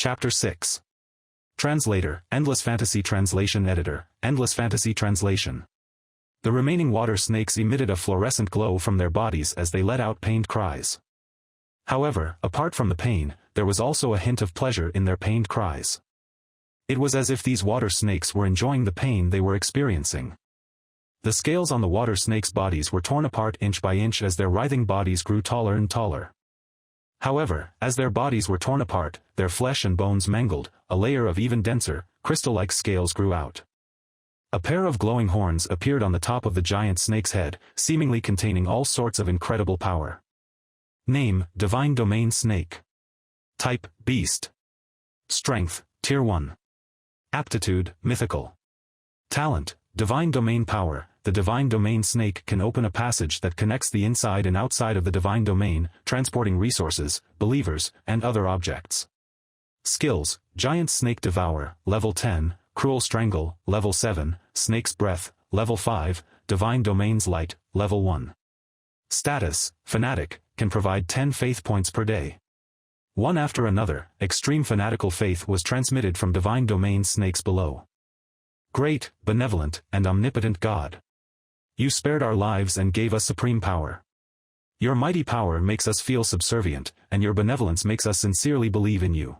Chapter 6. Translator, EndlessFantasy Translation Editor, EndlessFantasy Translation. The remaining water snakes emitted a fluorescent glow from their bodies as they let out pained cries. However, apart from the pain, there was also a hint of pleasure in their pained cries. It was as if these water snakes were enjoying the pain they were experiencing. The scales on the water snakes' bodies were torn apart inch by inch as their writhing bodies grew taller and taller. However, as their bodies were torn apart, their flesh and bones mangled, a layer of even denser, crystal-like scales grew out. A pair of glowing horns appeared on the top of the giant snake's head, seemingly containing all sorts of incredible power. Name, Divine Domain Snake. Type, Beast. Strength, Tier 1. Aptitude, Mythical. Talent, Divine Domain Power. The Divine Domain Snake can open a passage that connects the inside and outside of the Divine Domain, transporting resources, believers, and other objects. Skills, Giant Snake Devour, Level 10, Cruel Strangle, Level 7, Snake's Breath, Level 5, Divine Domain's Light, Level 1. Status, Fanatic, can provide 10 faith points per day. One after another, extreme fanatical faith was transmitted from Divine Domain snakes below. Great, benevolent, and omnipotent God. You spared our lives and gave us supreme power. Your mighty power makes us feel subservient, and your benevolence makes us sincerely believe in you.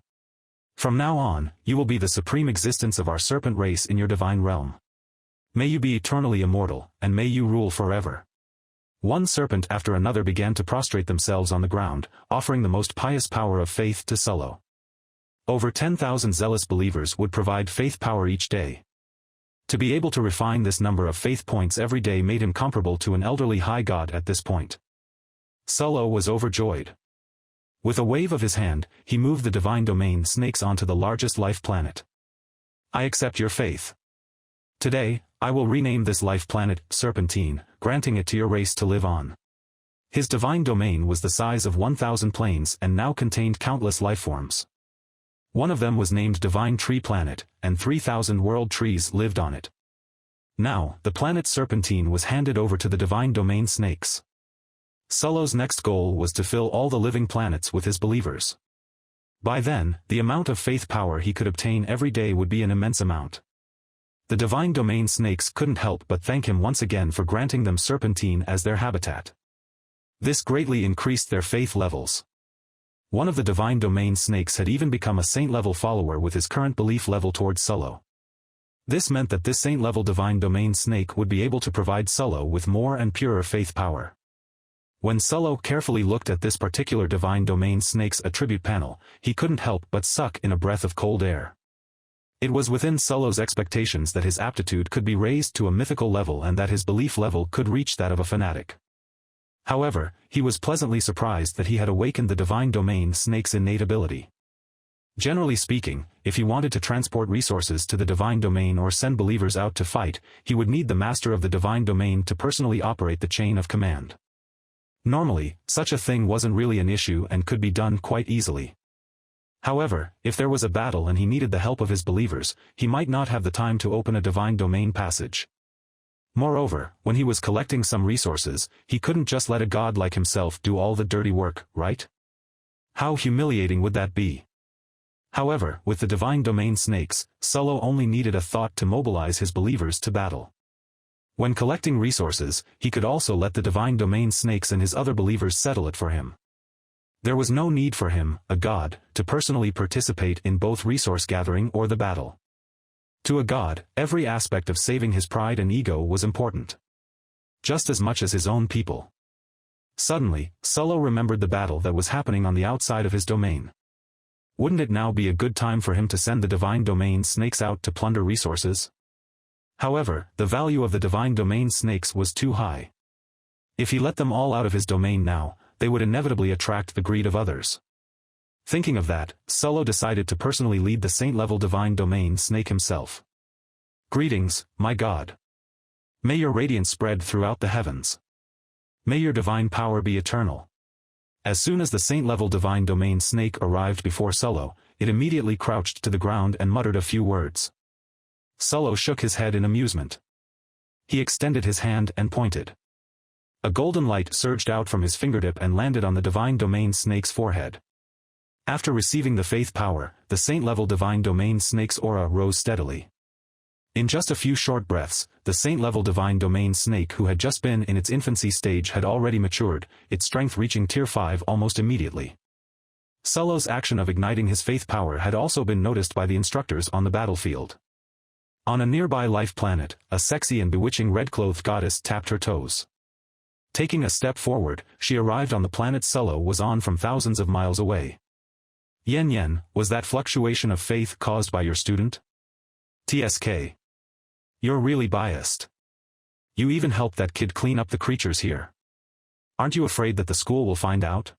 From now on, you will be the supreme existence of our serpent race in your divine realm. May you be eternally immortal, and may you rule forever. One serpent after another began to prostrate themselves on the ground, offering the most pious power of faith to Solo. Over 10,000 zealous believers would provide faith power each day. To be able to refine this number of faith points every day made him comparable to an elderly high god at this point. Solo was overjoyed. With a wave of his hand, he moved the Divine Domain snakes onto the largest life planet. I accept your faith. Today, I will rename this life planet Serpentine, granting it to your race to live on. His Divine Domain was the size of 1,000 planes and now contained countless lifeforms. One of them was named Divine Tree Planet, and 3,000 world trees lived on it. Now, the planet Serpentine was handed over to the Divine Domain snakes. Solo's next goal was to fill all the living planets with his believers. By then, the amount of faith power he could obtain every day would be an immense amount. The Divine Domain snakes couldn't help but thank him once again for granting them Serpentine as their habitat. This greatly increased their faith levels. One of the Divine Domain snakes had even become a saint-level follower with his current belief level towards Solo. This meant that this saint-level Divine Domain snake would be able to provide Solo with more and purer faith power. When Solo carefully looked at this particular Divine Domain snake's attribute panel, he couldn't help but suck in a breath of cold air. It was within Solo's expectations that his aptitude could be raised to a mythical level and that his belief level could reach that of a fanatic. However, he was pleasantly surprised that he had awakened the Divine Domain snake's innate ability. Generally speaking, if he wanted to transport resources to the Divine Domain or send believers out to fight, he would need the Master of the Divine Domain to personally operate the chain of command. Normally, such a thing wasn't really an issue and could be done quite easily. However, if there was a battle and he needed the help of his believers, he might not have the time to open a Divine Domain passage. Moreover, when he was collecting some resources, he couldn't just let a god like himself do all the dirty work, right? How humiliating would that be? However, with the Divine Domain snakes, Solo only needed a thought to mobilize his believers to battle. When collecting resources, he could also let the Divine Domain snakes and his other believers settle it for him. There was no need for him, a god, to personally participate in both resource gathering or the battle. To a god, every aspect of saving his pride and ego was important. Just as much as his own people. Suddenly, Solo remembered the battle that was happening on the outside of his domain. Wouldn't it now be a good time for him to send the Divine Domain snakes out to plunder resources? However, the value of the Divine Domain snakes was too high. If he let them all out of his domain now, they would inevitably attract the greed of others. Thinking of that, Solo decided to personally lead the saint-level Divine Domain snake himself. Greetings, my god. May your radiance spread throughout the heavens. May your divine power be eternal. As soon as the saint-level Divine Domain snake arrived before Solo, it immediately crouched to the ground and muttered a few words. Solo shook his head in amusement. He extended his hand and pointed. A golden light surged out from his fingertip and landed on the Divine Domain snake's forehead. After receiving the faith power, the saint-level divine domain snake's aura rose steadily. In just a few short breaths, the saint-level divine domain snake who had just been in its infancy stage had already matured, its strength reaching tier 5 almost immediately. Solo's action of igniting his faith power had also been noticed by the instructors on the battlefield. On a nearby life planet, a sexy and bewitching red-clothed goddess tapped her toes. Taking a step forward, she arrived on the planet Solo was on from thousands of miles away. Yen Yen, was that fluctuation of faith caused by your student? TSK. You're really biased. You even helped that kid clean up the creatures here. Aren't you afraid that the school will find out?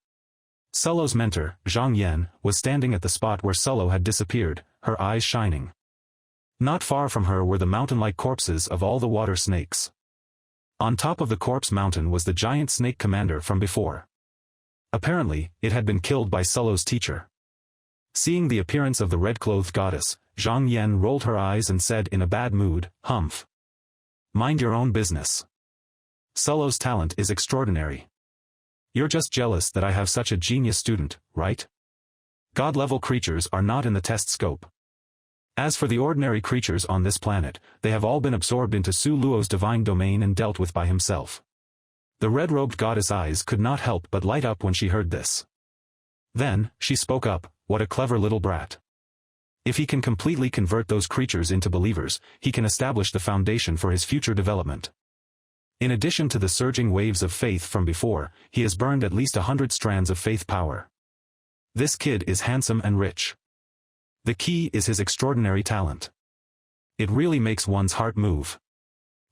Solo's mentor, Zhang Yan, was standing at the spot where Solo had disappeared, her eyes shining. Not far from her were the mountain-like corpses of all the water snakes. On top of the corpse mountain was the giant snake commander from before. Apparently, it had been killed by Solo's teacher. Seeing the appearance of the red-clothed goddess, Zhang Yan rolled her eyes and said in a bad mood, "Humph. Mind your own business. Solo's talent is extraordinary. You're just jealous that I have such a genius student, right? God-level creatures are not in the test scope. As for the ordinary creatures on this planet, they have all been absorbed into Su Luo's divine domain and dealt with by himself." The red-robed goddess' eyes could not help but light up when she heard this. Then, she spoke up, "What a clever little brat. If he can completely convert those creatures into believers, he can establish the foundation for his future development. In addition to the surging waves of faith from before, he has burned at least 100 strands of faith power. This kid is handsome and rich. The key is his extraordinary talent. It really makes one's heart move."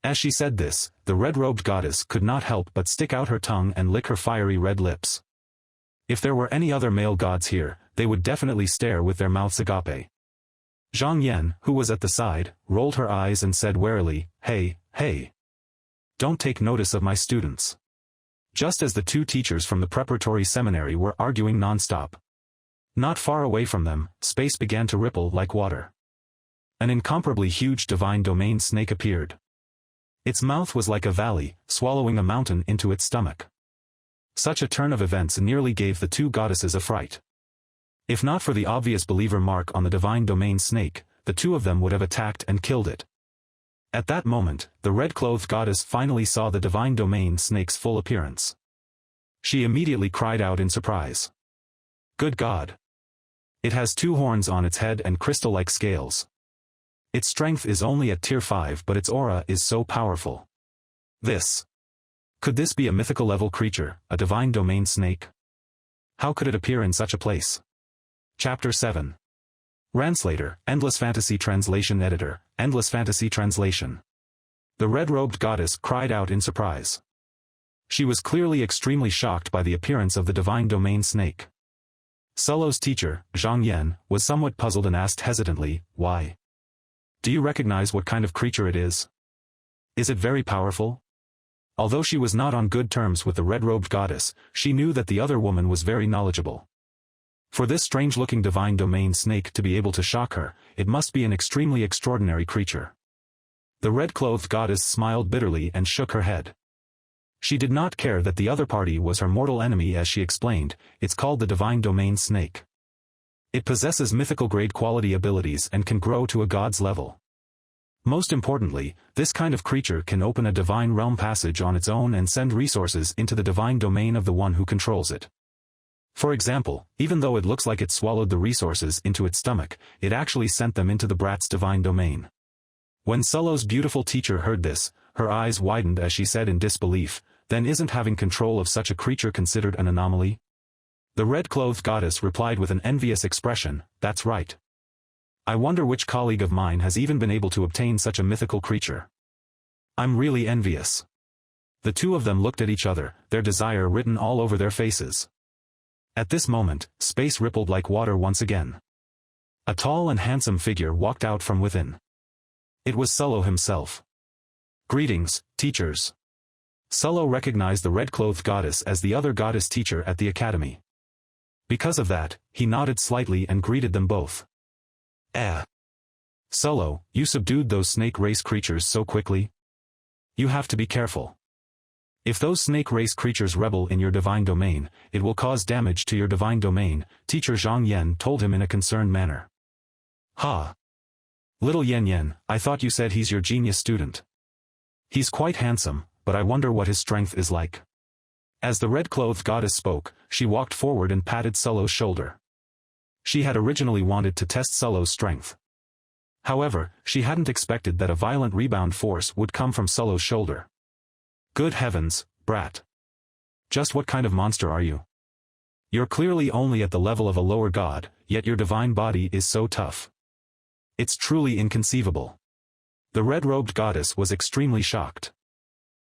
As she said this, the red-robed goddess could not help but stick out her tongue and lick her fiery red lips. If there were any other male gods here, they would definitely stare with their mouths agape. Zhang Yan, who was at the side, rolled her eyes and said warily, "Hey, hey. Don't take notice of my students." Just as the two teachers from the preparatory seminary were arguing non-stop. Not far away from them, space began to ripple like water. An incomparably huge divine domain snake appeared. Its mouth was like a valley, swallowing a mountain into its stomach. Such a turn of events nearly gave the two goddesses a fright. If not for the obvious believer mark on the divine domain snake, the two of them would have attacked and killed it. At that moment, the red-clothed goddess finally saw the divine domain snake's full appearance. She immediately cried out in surprise. "Good God! It has 2 horns on its head and crystal-like scales. Its strength is only at tier 5 but its aura is so powerful. Could this be a mythical-level creature, a divine domain snake? How could it appear in such a place?" Chapter 7. Translator, Endless Fantasy Translation Editor, Endless Fantasy Translation. The red-robed goddess cried out in surprise. She was clearly extremely shocked by the appearance of the divine domain snake. Solo's teacher, Zhang Yan, was somewhat puzzled and asked hesitantly, "Why? Do you recognize what kind of creature it is? Is it very powerful?" Although she was not on good terms with the red-robed goddess, she knew that the other woman was very knowledgeable. For this strange-looking divine domain snake to be able to shock her, it must be an extremely extraordinary creature. The red-clothed goddess smiled bitterly and shook her head. She did not care that the other party was her mortal enemy as she explained, "It's called the divine domain snake. It possesses mythical-grade quality abilities and can grow to a god's level. Most importantly, this kind of creature can open a divine realm passage on its own and send resources into the divine domain of the one who controls it. For example, even though it looks like it swallowed the resources into its stomach, it actually sent them into the brat's divine domain." When Solo's beautiful teacher heard this, her eyes widened as she said in disbelief, "Then isn't having control of such a creature considered an anomaly?" The red-clothed goddess replied with an envious expression, "That's right. I wonder which colleague of mine has even been able to obtain such a mythical creature. I'm really envious." The two of them looked at each other, their desire written all over their faces. At this moment, space rippled like water once again. A tall and handsome figure walked out from within. It was Solo himself. "Greetings, teachers." Solo recognized the red-clothed goddess as the other goddess teacher at the academy. Because of that, he nodded slightly and greeted them both. Solo, you subdued those snake race creatures so quickly? You have to be careful. If those snake race creatures rebel in your divine domain, it will cause damage to your divine domain, Teacher Zhang Yan told him in a concerned manner. Ha! Little Yan Yan, I thought you said he's your genius student. He's quite handsome, but I wonder what his strength is like. As the red-clothed goddess spoke, she walked forward and patted Solo's shoulder. She had originally wanted to test Solo's strength. However, she hadn't expected that a violent rebound force would come from Solo's shoulder. Good heavens, brat. Just what kind of monster are you? You're clearly only at the level of a lower god, yet your divine body is so tough. It's truly inconceivable. The red-robed goddess was extremely shocked.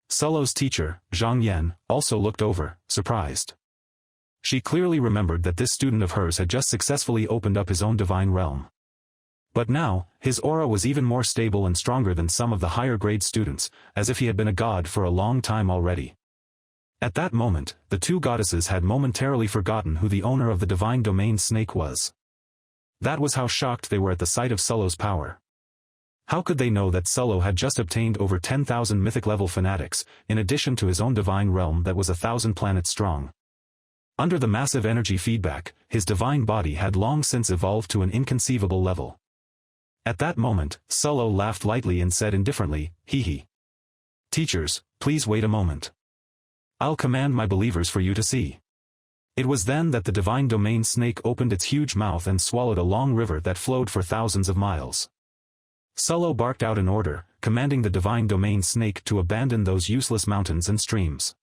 Solo's teacher, Zhang Yan, also looked over, surprised. She clearly remembered that this student of hers had just successfully opened up his own divine realm. But now, his aura was even more stable and stronger than some of the higher-grade students, as if he had been a god for a long time already. At that moment, the two goddesses had momentarily forgotten who the owner of the divine domain snake was. That was how shocked they were at the sight of Solo's power. How could they know that Solo had just obtained over 10,000 mythic-level fanatics, in addition to his own divine realm that was 1,000 planets strong? Under the massive energy feedback, his divine body had long since evolved to an inconceivable level. At that moment, Solo laughed lightly and said indifferently, "Hee hee. Teachers, please wait a moment. I'll command my believers for you to see." It was then that the divine domain snake opened its huge mouth and swallowed a long river that flowed for thousands of miles. Solo barked out an order, commanding the divine domain snake to abandon those useless mountains and streams.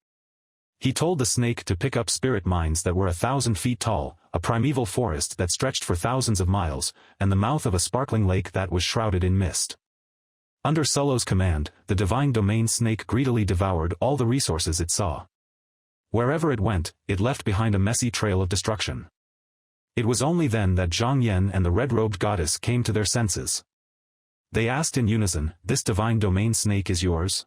He told the snake to pick up spirit mines that were 1,000 feet tall, a primeval forest that stretched for thousands of miles, and the mouth of a sparkling lake that was shrouded in mist. Under Solo's command, the divine domain snake greedily devoured all the resources it saw. Wherever it went, it left behind a messy trail of destruction. It was only then that Zhang Yan and the red-robed goddess came to their senses. They asked in unison, "This divine domain snake is yours?"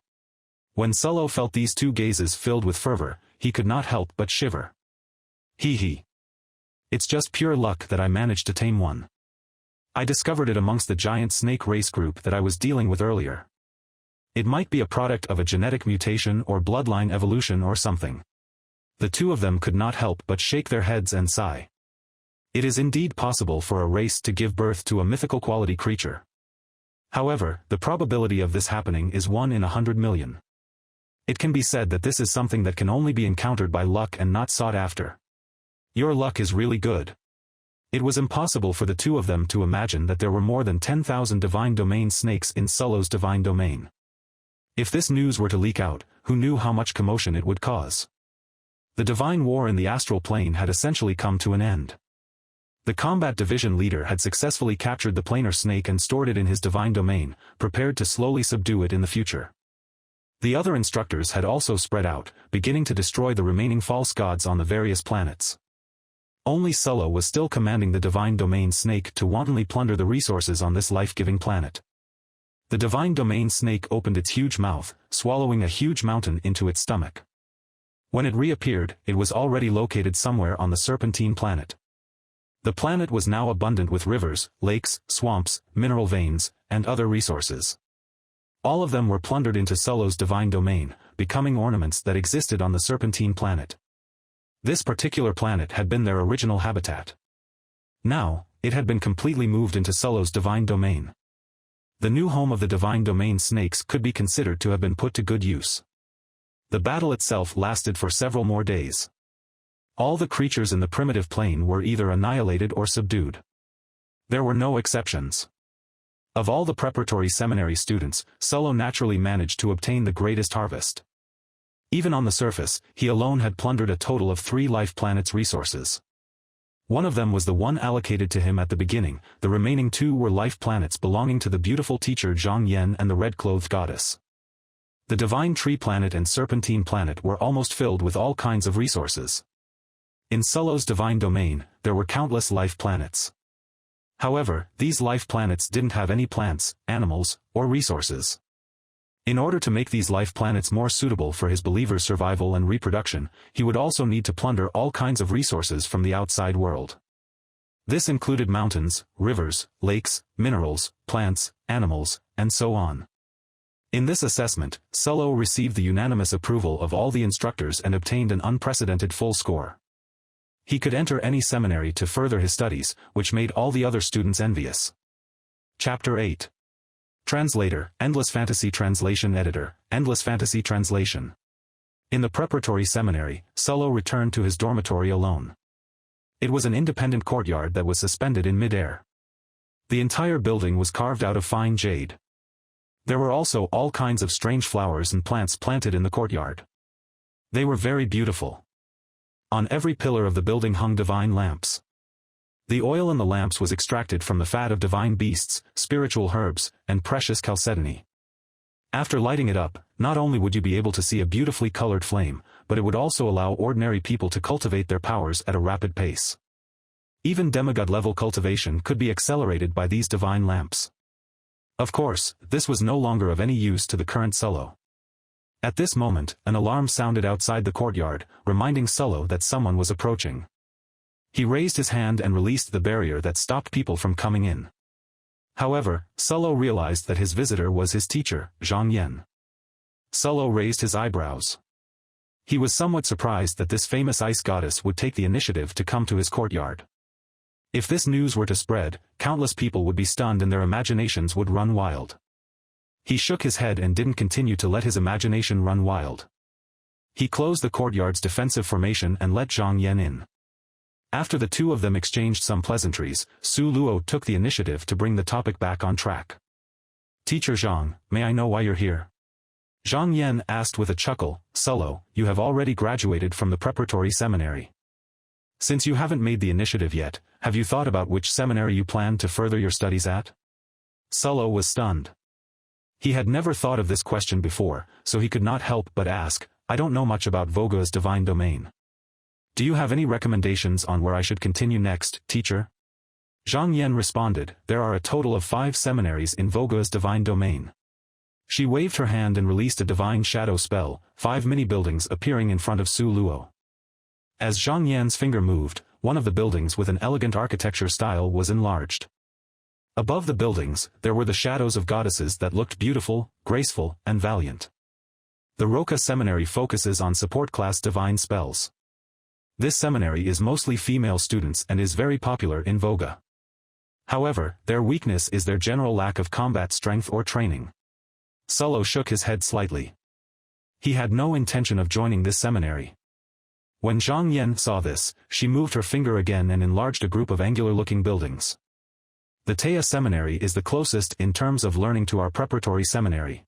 When Solo felt these two gazes filled with fervor, he could not help but shiver. Hee hee. It's just pure luck that I managed to tame one. I discovered it amongst the giant snake race group that I was dealing with earlier. It might be a product of a genetic mutation or bloodline evolution or something. The two of them could not help but shake their heads and sigh. It is indeed possible for a race to give birth to a mythical quality creature. However, the probability of this happening is 1 in 100 million. It can be said that this is something that can only be encountered by luck and not sought after. Your luck is really good. It was impossible for the two of them to imagine that there were more than 10,000 divine domain snakes in Solo's divine domain. If this news were to leak out, who knew how much commotion it would cause? The divine war in the astral plane had essentially come to an end. The combat division leader had successfully captured the planar snake and stored it in his divine domain, prepared to slowly subdue it in the future. The other instructors had also spread out, beginning to destroy the remaining false gods on the various planets. Only Solo was still commanding the divine domain snake to wantonly plunder the resources on this life-giving planet. The divine domain snake opened its huge mouth, swallowing a huge mountain into its stomach. When it reappeared, it was already located somewhere on the Serpentine planet. The planet was now abundant with rivers, lakes, swamps, mineral veins, and other resources. All of them were plundered into Solo's divine domain, becoming ornaments that existed on the Serpentine planet. This particular planet had been their original habitat. Now, it had been completely moved into Solo's divine domain. The new home of the divine domain snakes could be considered to have been put to good use. The battle itself lasted for several more days. All the creatures in the primitive plane were either annihilated or subdued. There were no exceptions. Of all the preparatory seminary students, Solo naturally managed to obtain the greatest harvest. Even on the surface, he alone had plundered a total of 3 life planets' resources. One of them was the one allocated to him at the beginning, the remaining 2 were life planets belonging to the beautiful teacher Zhang Yan and the red-clothed goddess. The divine tree planet and serpentine planet were almost filled with all kinds of resources. In Solo's divine domain, there were countless life planets. However, these life planets didn't have any plants, animals, or resources. In order to make these life planets more suitable for his believers' survival and reproduction, he would also need to plunder all kinds of resources from the outside world. This included mountains, rivers, lakes, minerals, plants, animals, and so on. In this assessment, Solo received the unanimous approval of all the instructors and obtained an unprecedented full score. He could enter any seminary to further his studies, which made all the other students envious. Chapter 8. Translator, Endless Fantasy Translation Editor, Endless Fantasy Translation. In the preparatory seminary, Solo returned to his dormitory alone. It was an independent courtyard that was suspended in mid-air. The entire building was carved out of fine jade. There were also all kinds of strange flowers and plants planted in the courtyard. They were very beautiful. On every pillar of the building hung divine lamps. The oil in the lamps was extracted from the fat of divine beasts, spiritual herbs, and precious chalcedony. After lighting it up, not only would you be able to see a beautifully colored flame, but it would also allow ordinary people to cultivate their powers at a rapid pace. Even demigod-level cultivation could be accelerated by these divine lamps. Of course, this was no longer of any use to the current Solo. At this moment, an alarm sounded outside the courtyard, reminding Solo that someone was approaching. He raised his hand and released the barrier that stopped people from coming in. However, Solo realized that his visitor was his teacher, Zhang Yan. Solo raised his eyebrows. He was somewhat surprised that this famous ice goddess would take the initiative to come to his courtyard. If this news were to spread, countless people would be stunned and their imaginations would run wild. He shook his head and didn't continue to let his imagination run wild. He closed the courtyard's defensive formation and let Zhang Yan in. After the two of them exchanged some pleasantries, Su Luo took the initiative to bring the topic back on track. "Teacher Zhang, may I know why you're here?" Zhang Yan asked with a chuckle. "Solo, you have already graduated from the preparatory seminary. Since you haven't made the initiative yet, have you thought about which seminary you plan to further your studies at?" Solo was stunned. He had never thought of this question before, so he could not help but ask, "I don't know much about Voga's divine domain. Do you have any recommendations on where I should continue next, teacher?" Zhang Yan responded, "There are a total of 5 seminaries in Voga's divine domain." She waved her hand and released a divine shadow spell, 5 mini-buildings appearing in front of Su Luo. As Zhang Yan's finger moved, one of the buildings with an elegant architecture style was enlarged. Above the buildings, there were the shadows of goddesses that looked beautiful, graceful, and valiant. The Roka Seminary focuses on support-class divine spells. This seminary is mostly female students and is very popular in Voga. However, their weakness is their general lack of combat strength or training. Solo shook his head slightly. He had no intention of joining this seminary. When Zhang Yan saw this, she moved her finger again and enlarged a group of angular-looking buildings. The Teia Seminary is the closest in terms of learning to our preparatory seminary.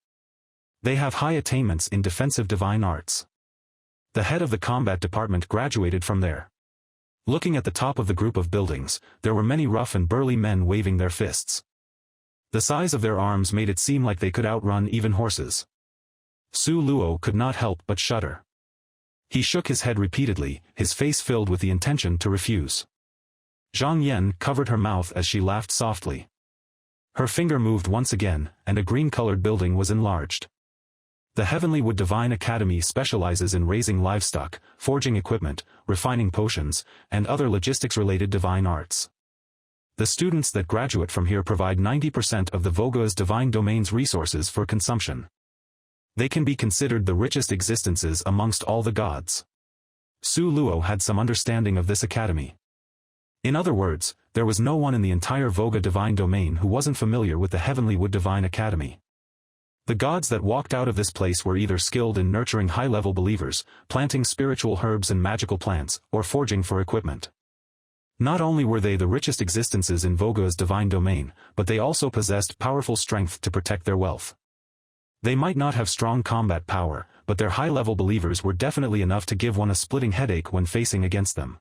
They have high attainments in defensive divine arts. The head of the combat department graduated from there. Looking at the top of the group of buildings, there were many rough and burly men waving their fists. The size of their arms made it seem like they could outrun even horses. Su Luo could not help but shudder. He shook his head repeatedly, his face filled with the intention to refuse. Zhang Yan covered her mouth as she laughed softly. Her finger moved once again, and a green-colored building was enlarged. The Heavenly Wood Divine Academy specializes in raising livestock, forging equipment, refining potions, and other logistics-related divine arts. The students that graduate from here provide 90% of the Voga's divine domain's resources for consumption. They can be considered the richest existences amongst all the gods. Su Luo had some understanding of this academy. In other words, there was no one in the entire Voga divine domain who wasn't familiar with the Heavenly Wood Divine Academy. The gods that walked out of this place were either skilled in nurturing high-level believers, planting spiritual herbs and magical plants, or forging for equipment. Not only were they the richest existences in Voga's divine domain, but they also possessed powerful strength to protect their wealth. They might not have strong combat power, but their high-level believers were definitely enough to give one a splitting headache when facing against them.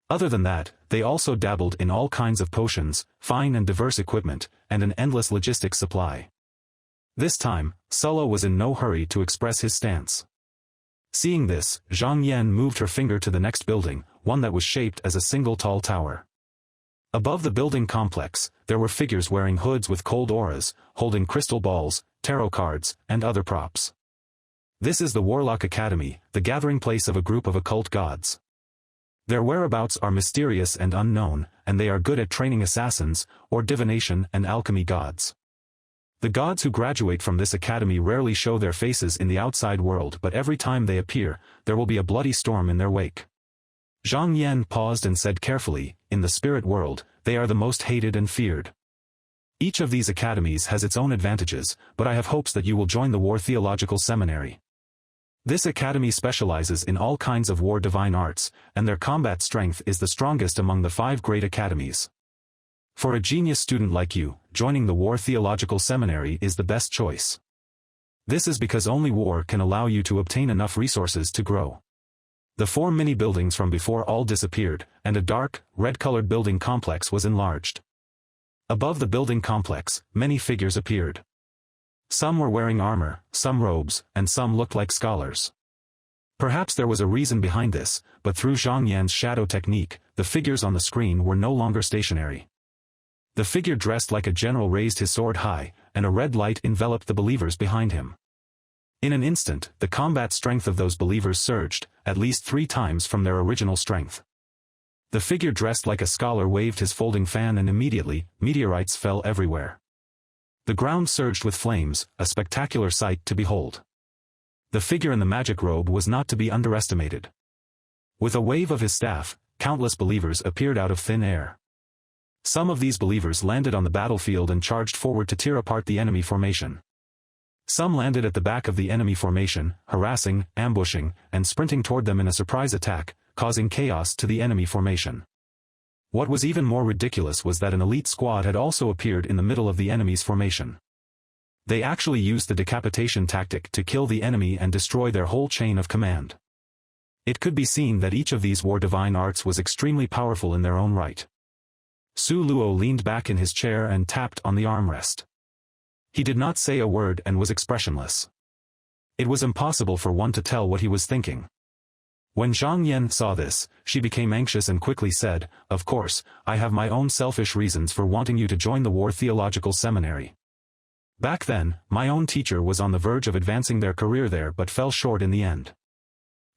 Other than that, they also dabbled in all kinds of potions, fine and diverse equipment, and an endless logistics supply. This time, Solo was in no hurry to express his stance. Seeing this, Zhang Yan moved her finger to the next building, one that was shaped as a single tall tower. Above the building complex, there were figures wearing hoods with cold auras, holding crystal balls, tarot cards, and other props. This is the Warlock Academy, the gathering place of a group of occult gods. Their whereabouts are mysterious and unknown, and they are good at training assassins, or divination and alchemy gods. The gods who graduate from this academy rarely show their faces in the outside world, but every time they appear, there will be a bloody storm in their wake. Zhang Yan paused and said carefully, in the spirit world, they are the most hated and feared. Each of these academies has its own advantages, but I have hopes that you will join the War Theological Seminary. This academy specializes in all kinds of war divine arts, and their combat strength is the strongest among the 5 great academies. For a genius student like you, joining the War Theological Seminary is the best choice. This is because only war can allow you to obtain enough resources to grow. The 4 mini-buildings from before all disappeared, and a dark, red-colored building complex was enlarged. Above the building complex, many figures appeared. Some were wearing armor, some robes, and some looked like scholars. Perhaps there was a reason behind this, but through Zhang Yan's shadow technique, the figures on the screen were no longer stationary. The figure dressed like a general raised his sword high, and a red light enveloped the believers behind him. In an instant, the combat strength of those believers surged, at least 3 times from their original strength. The figure dressed like a scholar waved his folding fan and immediately, meteorites fell everywhere. The ground surged with flames, a spectacular sight to behold. The figure in the magic robe was not to be underestimated. With a wave of his staff, countless believers appeared out of thin air. Some of these believers landed on the battlefield and charged forward to tear apart the enemy formation. Some landed at the back of the enemy formation, harassing, ambushing, and sprinting toward them in a surprise attack, causing chaos to the enemy formation. What was even more ridiculous was that an elite squad had also appeared in the middle of the enemy's formation. They actually used the decapitation tactic to kill the enemy and destroy their whole chain of command. It could be seen that each of these war divine arts was extremely powerful in their own right. Su Luo leaned back in his chair and tapped on the armrest. He did not say a word and was expressionless. It was impossible for one to tell what he was thinking. When Zhang Yan saw this, she became anxious and quickly said, "Of course, I have my own selfish reasons for wanting you to join the War Theological Seminary. Back then, my own teacher was on the verge of advancing their career there but fell short in the end.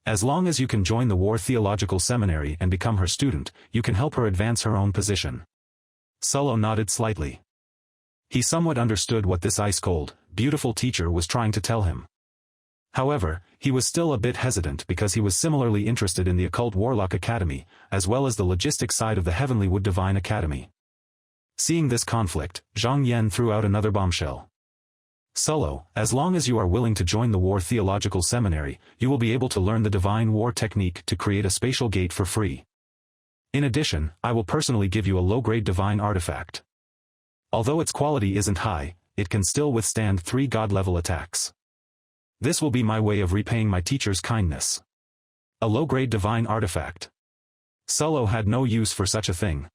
As long as you can join the War Theological Seminary and become her student, you can help her advance her own position." Solo nodded slightly. He somewhat understood what this ice-cold, beautiful teacher was trying to tell him. However, he was still a bit hesitant because he was similarly interested in the Occult Warlock Academy, as well as the logistic side of the Heavenly Wood Divine Academy. Seeing this conflict, Zhang Yan threw out another bombshell. "Solo, as long as you are willing to join the War Theological Seminary, you will be able to learn the Divine War technique to create a spatial gate for free. In addition, I will personally give you a low-grade divine artifact. Although its quality isn't high, it can still withstand 3 god-level attacks. This will be my way of repaying my teacher's kindness." A low-grade divine artifact. Solo had no use for such a thing.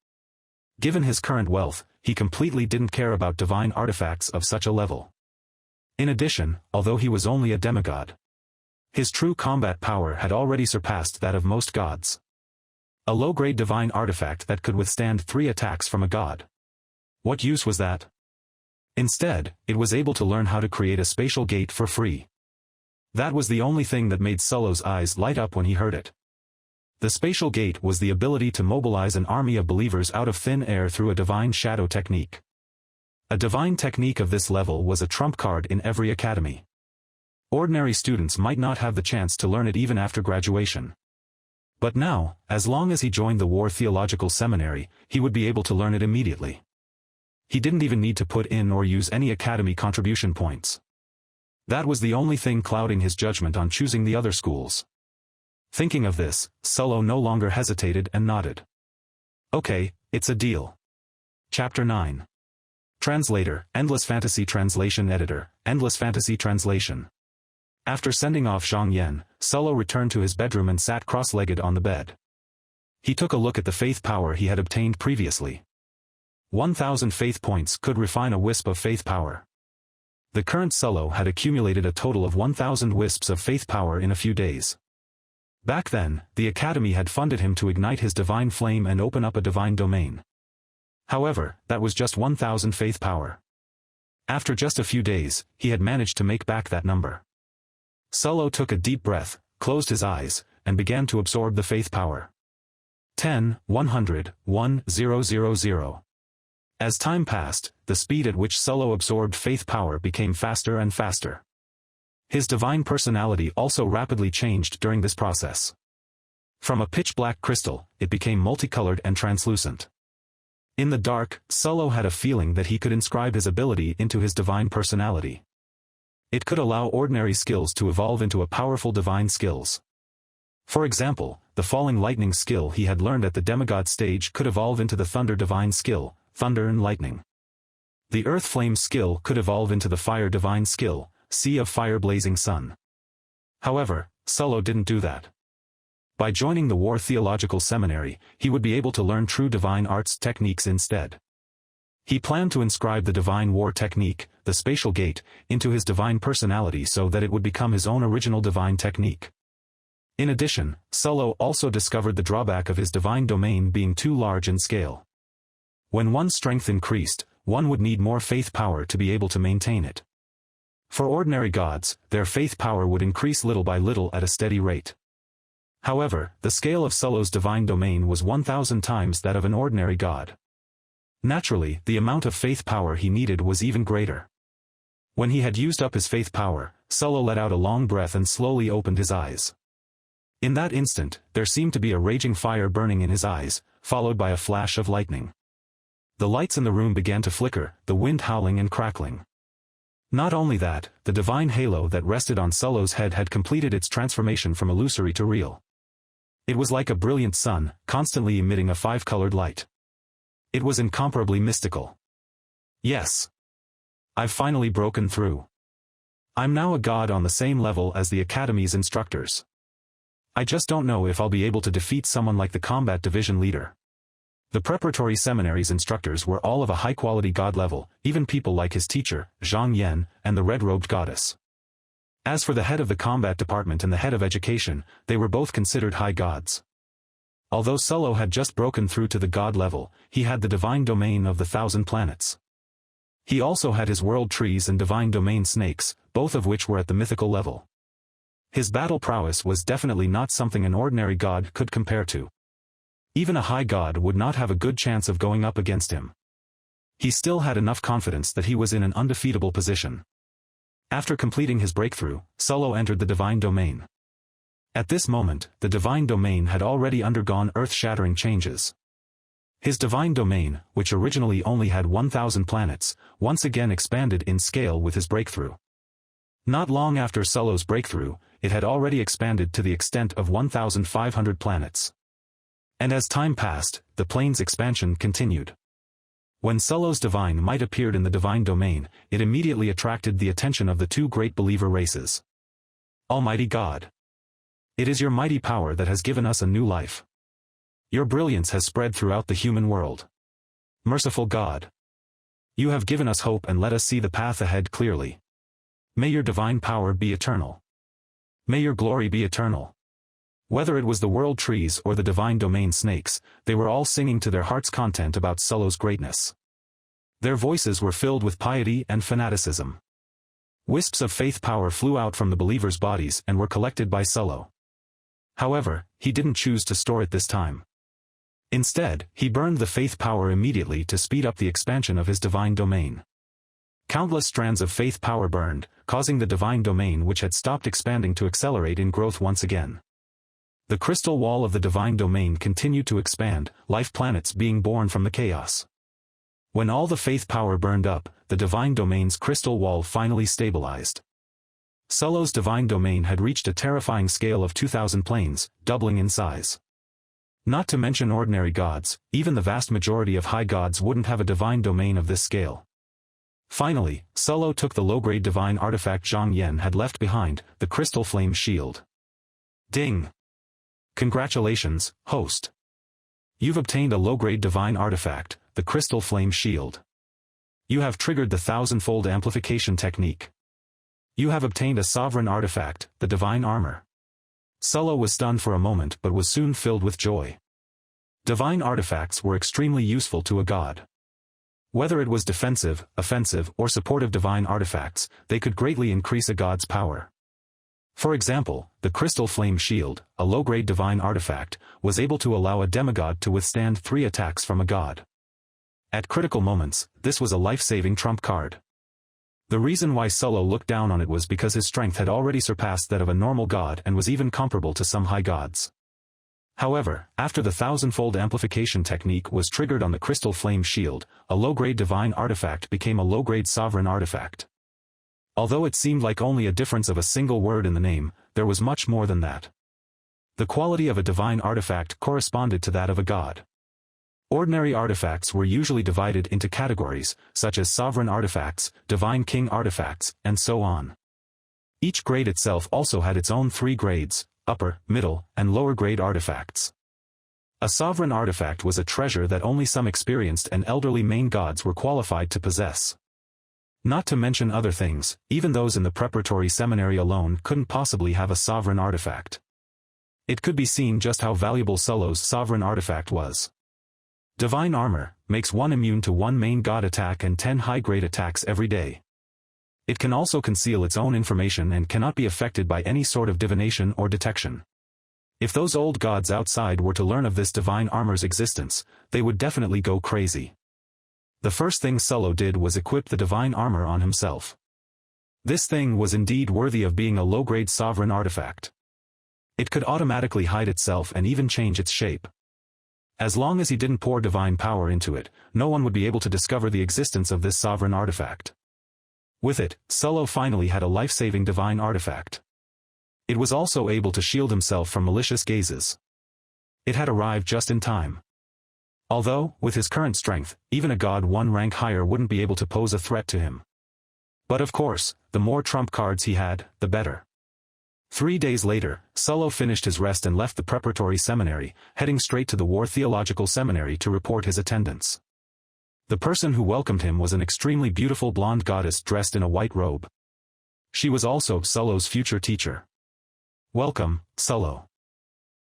Given his current wealth, he completely didn't care about divine artifacts of such a level. In addition, although he was only a demigod, his true combat power had already surpassed that of most gods. A low-grade divine artifact that could withstand 3 attacks from a god. What use was that? Instead, it was able to learn how to create a spatial gate for free. That was the only thing that made Solo's eyes light up when he heard it. The spatial gate was the ability to mobilize an army of believers out of thin air through a divine shadow technique. A divine technique of this level was a trump card in every academy. Ordinary students might not have the chance to learn it even after graduation. But now, as long as he joined the War Theological Seminary, he would be able to learn it immediately. He didn't even need to put in or use any academy contribution points. That was the only thing clouding his judgment on choosing the other schools. Thinking of this, Solo no longer hesitated and nodded. "Okay, it's a deal." Chapter 9. Translator, EndlessFantasy Translation Editor, EndlessFantasy Translation. After sending off Zhang Yan, Solo returned to his bedroom and sat cross-legged on the bed. He took a look at the faith power he had obtained previously. 1,000 faith points could refine a wisp of faith power. The current Solo had accumulated a total of 1,000 wisps of faith power in a few days. Back then, the Academy had funded him to ignite his divine flame and open up a divine domain. However, that was just 1,000 faith power. After just a few days, he had managed to make back that number. Solo took a deep breath, closed his eyes, and began to absorb the faith power. 10, 100, 1000. As time passed, the speed at which Solo absorbed faith power became faster and faster. His divine personality also rapidly changed during this process. From a pitch-black crystal, it became multicolored and translucent. In the dark, Solo had a feeling that he could inscribe his ability into his divine personality. It could allow ordinary skills to evolve into a powerful divine skills. For example, the falling lightning skill he had learned at the demigod stage could evolve into the thunder divine skill, thunder and lightning. The earth flame skill could evolve into the fire divine skill, sea of fire blazing sun. However, Solo didn't do that. By joining the War Theological Seminary, he would be able to learn true divine arts techniques instead. He planned to inscribe the divine war technique, the spatial gate, into his divine personality so that it would become his own original divine technique. In addition, Solo also discovered the drawback of his divine domain being too large in scale. When one's strength increased, one would need more faith power to be able to maintain it. For ordinary gods, their faith power would increase little by little at a steady rate. However, the scale of Solo's divine domain was 1,000 times that of an ordinary god. Naturally, the amount of faith power he needed was even greater. When he had used up his faith power, Solo let out a long breath and slowly opened his eyes. In that instant, there seemed to be a raging fire burning in his eyes, followed by a flash of lightning. The lights in the room began to flicker, the wind howling and crackling. Not only that, the divine halo that rested on Solo's head had completed its transformation from illusory to real. It was like a brilliant sun, constantly emitting a five-colored light. It was incomparably mystical. Yes. I've finally broken through. I'm now a god on the same level as the Academy's instructors. I just don't know if I'll be able to defeat someone like the combat division leader. The preparatory seminary's instructors were all of a high-quality god level, even people like his teacher, Zhang Yan, and the red-robed goddess. As for the head of the combat department and the head of education, they were both considered high gods. Although Solo had just broken through to the god level, he had the divine domain of the 1,000 planets. He also had his world trees and divine domain snakes, both of which were at the mythical level. His battle prowess was definitely not something an ordinary god could compare to. Even a high god would not have a good chance of going up against him. He still had enough confidence that he was in an undefeatable position. After completing his breakthrough, Solo entered the divine domain. At this moment, the divine domain had already undergone earth-shattering changes. His divine domain, which originally only had 1,000 planets, once again expanded in scale with his breakthrough. Not long after Solo's breakthrough, it had already expanded to the extent of 1,500 planets. And as time passed, the plane's expansion continued. When Solo's divine might appeared in the divine domain, it immediately attracted the attention of the two great believer races. Almighty God! It is your mighty power that has given us a new life. Your brilliance has spread throughout the human world. Merciful God! You have given us hope and let us see the path ahead clearly. May your divine power be eternal. May your glory be eternal. Whether it was the world trees or the divine domain snakes, they were all singing to their heart's content about Solo's greatness. Their voices were filled with piety and fanaticism. Wisps of faith power flew out from the believers' bodies and were collected by Solo. However, he didn't choose to store it this time. Instead, he burned the faith power immediately to speed up the expansion of his divine domain. Countless strands of faith power burned, causing the divine domain which had stopped expanding to accelerate in growth once again. The crystal wall of the divine domain continued to expand, life planets being born from the chaos. When all the faith power burned up, the divine domain's crystal wall finally stabilized. Solo's divine domain had reached a terrifying scale of 2,000 planes, doubling in size. Not to mention ordinary gods, even the vast majority of high gods wouldn't have a divine domain of this scale. Finally, Solo took the low-grade divine artifact Zhang Yan had left behind, the crystal flame shield. Ding! Congratulations, host. You've obtained a low-grade divine artifact, the crystal flame shield. You have triggered the 1,000-fold amplification technique. You have obtained a sovereign artifact, the divine armor. Solo was stunned for a moment but was soon filled with joy. Divine artifacts were extremely useful to a god. Whether it was defensive, offensive, or supportive divine artifacts, they could greatly increase a god's power. For example, the Crystal Flame Shield, a low-grade divine artifact, was able to allow a demigod to withstand 3 attacks from a god. At critical moments, this was a life-saving trump card. The reason why Solo looked down on it was because his strength had already surpassed that of a normal god and was even comparable to some high gods. However, after the thousandfold amplification technique was triggered on the crystal flame shield, a low-grade divine artifact became a low-grade sovereign artifact. Although it seemed like only a difference of a single word in the name, there was much more than that. The quality of a divine artifact corresponded to that of a god. Ordinary artifacts were usually divided into categories, such as sovereign artifacts, divine king artifacts, and so on. Each grade itself also had its own 3 grades, upper, middle, and lower grade artifacts. A sovereign artifact was a treasure that only some experienced and elderly main gods were qualified to possess. Not to mention other things, even those in the preparatory seminary alone couldn't possibly have a sovereign artifact. It could be seen just how valuable Solo's sovereign artifact was. Divine Armor makes 1 immune to 1 main god attack and 10 high-grade attacks every day. It can also conceal its own information and cannot be affected by any sort of divination or detection. If those old gods outside were to learn of this divine armor's existence, they would definitely go crazy. The first thing Solo did was equip the divine armor on himself. This thing was indeed worthy of being a low-grade sovereign artifact. It could automatically hide itself and even change its shape. As long as he didn't pour divine power into it, no one would be able to discover the existence of this sovereign artifact. With it, Solo finally had a life-saving divine artifact. It was also able to shield himself from malicious gazes. It had arrived just in time. Although, with his current strength, even a god 1 rank higher wouldn't be able to pose a threat to him. But of course, the more trump cards he had, the better. 3 days later, Solo finished his rest and left the preparatory seminary, heading straight to the War Theological Seminary to report his attendance. The person who welcomed him was an extremely beautiful blonde goddess dressed in a white robe. She was also Solo's future teacher. Welcome, Solo.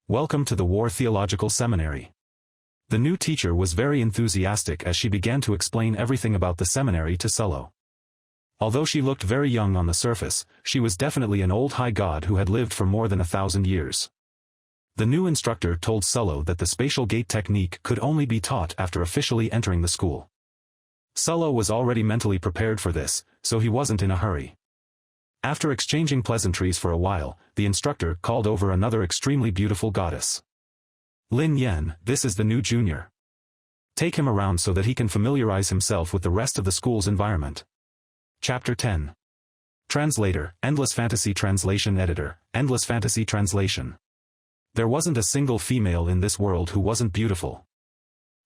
Welcome to the War Theological Seminary. The new teacher was very enthusiastic as she began to explain everything about the seminary to Solo. Although she looked very young on the surface, she was definitely an old high god who had lived for more than 1,000 years. The new instructor told Solo that the spatial gate technique could only be taught after officially entering the school. Solo was already mentally prepared for this, so he wasn't in a hurry. After exchanging pleasantries for a while, the instructor called over another extremely beautiful goddess. Lin Yen, this is the new junior. Take him around so that he can familiarize himself with the rest of the school's environment. Chapter 10. Translator, EndlessFantasy Translation Editor, EndlessFantasy Translation. There wasn't a single female in this world who wasn't beautiful.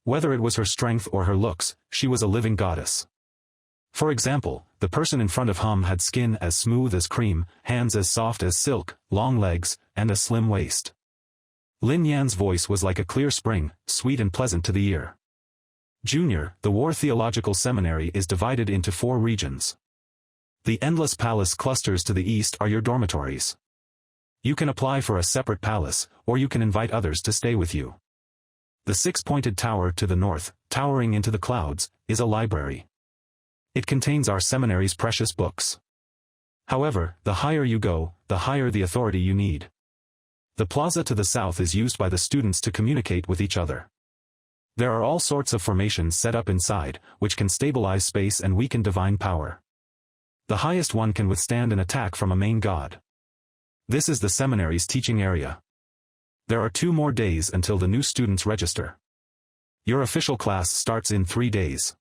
Whether it was her strength or her looks, she was a living goddess. For example, the person in front of Hum had skin as smooth as cream, hands as soft as silk, long legs, and a slim waist. Lin Yan's voice was like a clear spring, sweet and pleasant to the ear. Junior, the War Theological Seminary is divided into 4 regions. The Endless Palace clusters to the east are your dormitories. You can apply for a separate palace, or you can invite others to stay with you. The 6-pointed tower to the north, towering into the clouds, is a library. It contains our seminary's precious books. However, the higher you go, the higher the authority you need. The plaza to the south is used by the students to communicate with each other. There are all sorts of formations set up inside, which can stabilize space and weaken divine power. The highest one can withstand an attack from a main god. This is the seminary's teaching area. There are 2 more days until the new students register. Your official class starts in 3 days.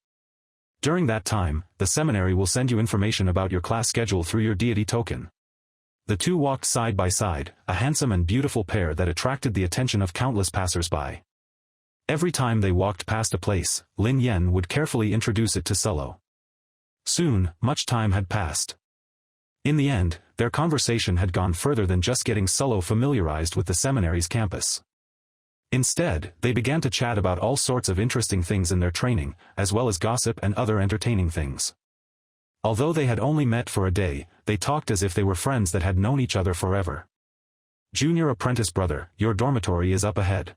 During that time, the seminary will send you information about your class schedule through your deity token. The 2 walked side by side, a handsome and beautiful pair that attracted the attention of countless passers-by. Every time they walked past a place, Lin Yen would carefully introduce it to Solo. Soon, much time had passed. In the end, their conversation had gone further than just getting Solo familiarized with the seminary's campus. Instead, they began to chat about all sorts of interesting things in their training, as well as gossip and other entertaining things. Although they had only met for a day, they talked as if they were friends that had known each other forever. Junior apprentice brother, your dormitory is up ahead.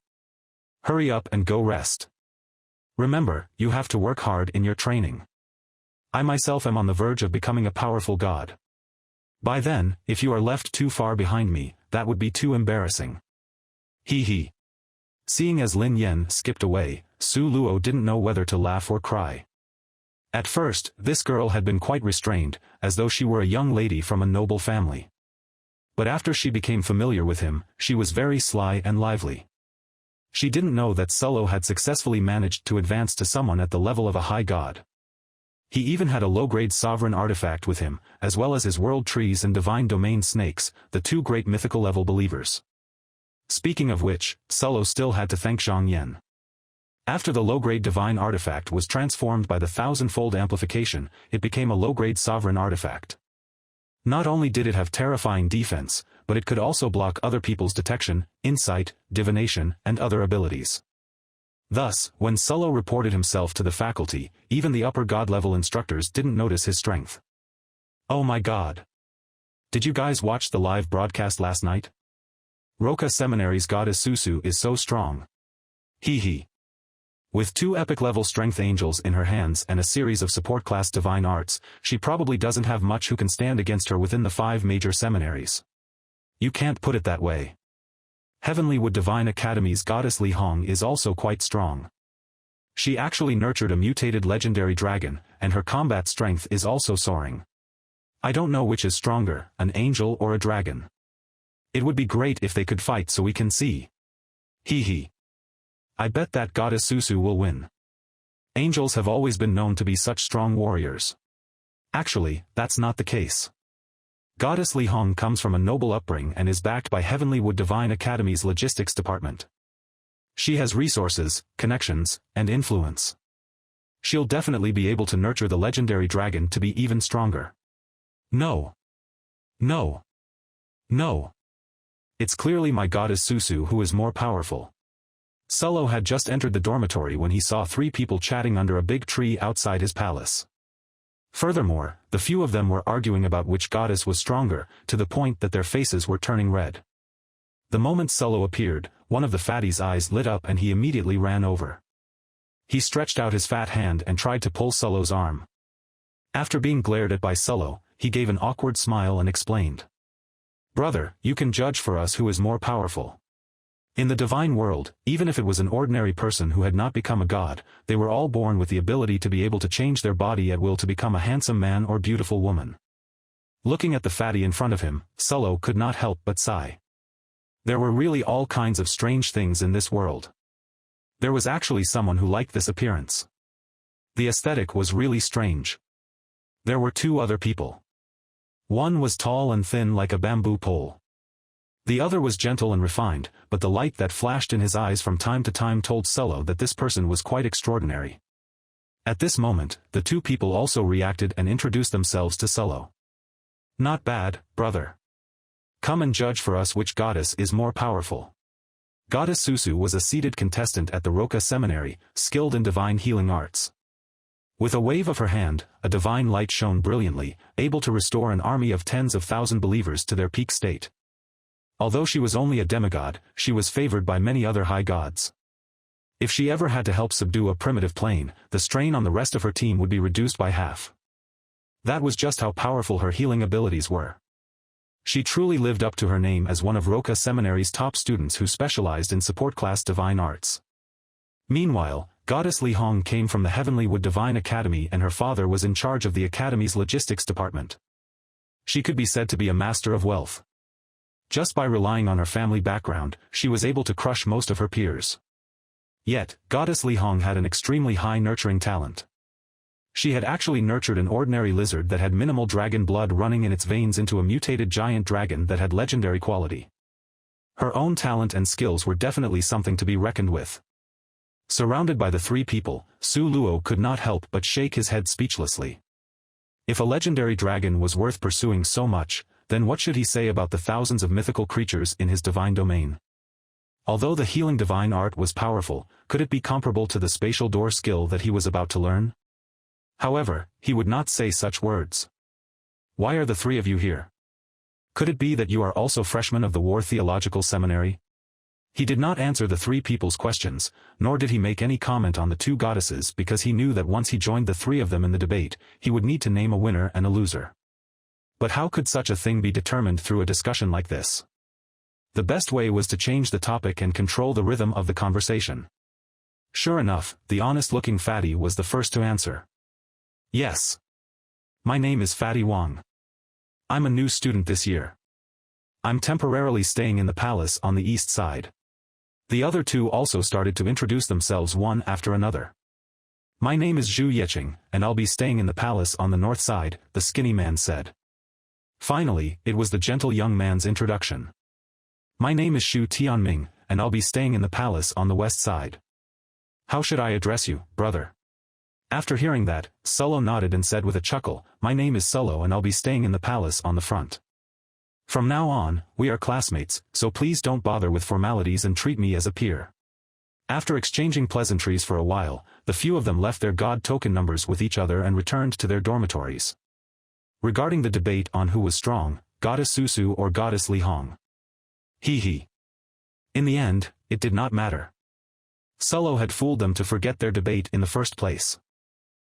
Hurry up and go rest. Remember, you have to work hard in your training. I myself am on the verge of becoming a powerful god. By then, if you are left too far behind me, that would be too embarrassing. Hee hee. Seeing as Lin Yen skipped away, Su Luo didn't know whether to laugh or cry. At first, this girl had been quite restrained, as though she were a young lady from a noble family. But after she became familiar with him, she was very sly and lively. She didn't know that Sulo had successfully managed to advance to someone at the level of a high god. He even had a low-grade sovereign artifact with him, as well as his world trees and divine domain snakes, the two great mythical-level believers. Speaking of which, Sulo still had to thank Zhang Yan. After the low-grade divine artifact was transformed by the thousand-fold amplification, it became a low-grade sovereign artifact. Not only did it have terrifying defense, but it could also block other people's detection, insight, divination, and other abilities. Thus, when Sulo reported himself to the faculty, even the upper god-level instructors didn't notice his strength. Oh my god! Did you guys watch the live broadcast last night? Roka Seminary's goddess Susu is so strong. Hee hee. With 2 epic-level strength angels in her hands and a series of support-class divine arts, she probably doesn't have much who can stand against her within the 5 major seminaries. You can't put it that way. Heavenly Wood Divine Academy's goddess Li Hong is also quite strong. She actually nurtured a mutated legendary dragon, and her combat strength is also soaring. I don't know which is stronger, an angel or a dragon. It would be great if they could fight so we can see. Hee hee. I bet that goddess Susu will win. Angels have always been known to be such strong warriors. Actually, that's not the case. Goddess Li Hong comes from a noble upbringing and is backed by Heavenly Wood Divine Academy's logistics department. She has resources, connections, and influence. She'll definitely be able to nurture the legendary dragon to be even stronger. No. No. No. It's clearly my goddess Susu who is more powerful. Sulo had just entered the dormitory when he saw 3 people chatting under a big tree outside his palace. Furthermore, the few of them were arguing about which goddess was stronger, to the point that their faces were turning red. The moment Sulo appeared, one of the fatties' eyes lit up and he immediately ran over. He stretched out his fat hand and tried to pull Sulo's arm. After being glared at by Sulo, he gave an awkward smile and explained. Brother, you can judge for us who is more powerful. In the divine world, even if it was an ordinary person who had not become a god, they were all born with the ability to be able to change their body at will to become a handsome man or beautiful woman. Looking at the fatty in front of him, Sulo could not help but sigh. There were really all kinds of strange things in this world. There was actually someone who liked this appearance. The aesthetic was really strange. There were 2 other people. One was tall and thin like a bamboo pole. The other was gentle and refined, but the light that flashed in his eyes from time to time told Sulo that this person was quite extraordinary. At this moment, the 2 people also reacted and introduced themselves to Sulo. Not bad, brother. Come and judge for us which goddess is more powerful. Goddess Susu was a seated contestant at the Roka Seminary, skilled in divine healing arts. With a wave of her hand, a divine light shone brilliantly, able to restore an army of tens of thousand believers to their peak state. Although she was only a demigod, she was favored by many other high gods. If she ever had to help subdue a primitive plane, the strain on the rest of her team would be reduced by half. That was just how powerful her healing abilities were. She truly lived up to her name as one of Roka Seminary's top students who specialized in support-class divine arts. Meanwhile, Goddess Li Hong came from the Heavenly Wood Divine Academy and her father was in charge of the academy's logistics department. She could be said to be a master of wealth. Just by relying on her family background, she was able to crush most of her peers. Yet, Goddess Li Hong had an extremely high nurturing talent. She had actually nurtured an ordinary lizard that had minimal dragon blood running in its veins into a mutated giant dragon that had legendary quality. Her own talent and skills were definitely something to be reckoned with. Surrounded by the 3 people, Su Luo could not help but shake his head speechlessly. If a legendary dragon was worth pursuing so much, then what should he say about the thousands of mythical creatures in his divine domain? Although the healing divine art was powerful, could it be comparable to the spatial door skill that he was about to learn? However, he would not say such words. Why are the 3 of you here? Could it be that you are also freshmen of the War Theological Seminary? He did not answer the 3 people's questions, nor did he make any comment on the 2 goddesses because he knew that once he joined the 3 of them in the debate, he would need to name a winner and a loser. But how could such a thing be determined through a discussion like this? The best way was to change the topic and control the rhythm of the conversation. Sure enough, the honest-looking fatty was the first to answer. Yes. My name is Fatty Wang. I'm a new student this year. I'm temporarily staying in the palace on the east side. The other two also started to introduce themselves one after another. My name is Zhu Yeqing, and I'll be staying in the palace on the north side, the skinny man said. Finally, it was the gentle young man's introduction. My name is Xu Tianming, and I'll be staying in the palace on the west side. How should I address you, brother? After hearing that, Sullo nodded and said with a chuckle, my name is Sullo and I'll be staying in the palace on the front. From now on, we are classmates, so please don't bother with formalities and treat me as a peer. After exchanging pleasantries for a while, the few of them left their god token numbers with each other and returned to their dormitories. Regarding the debate on who was strong, Goddess Susu or Goddess Li Hong. Hee. In the end, it did not matter. Sullo had fooled them to forget their debate in the first place.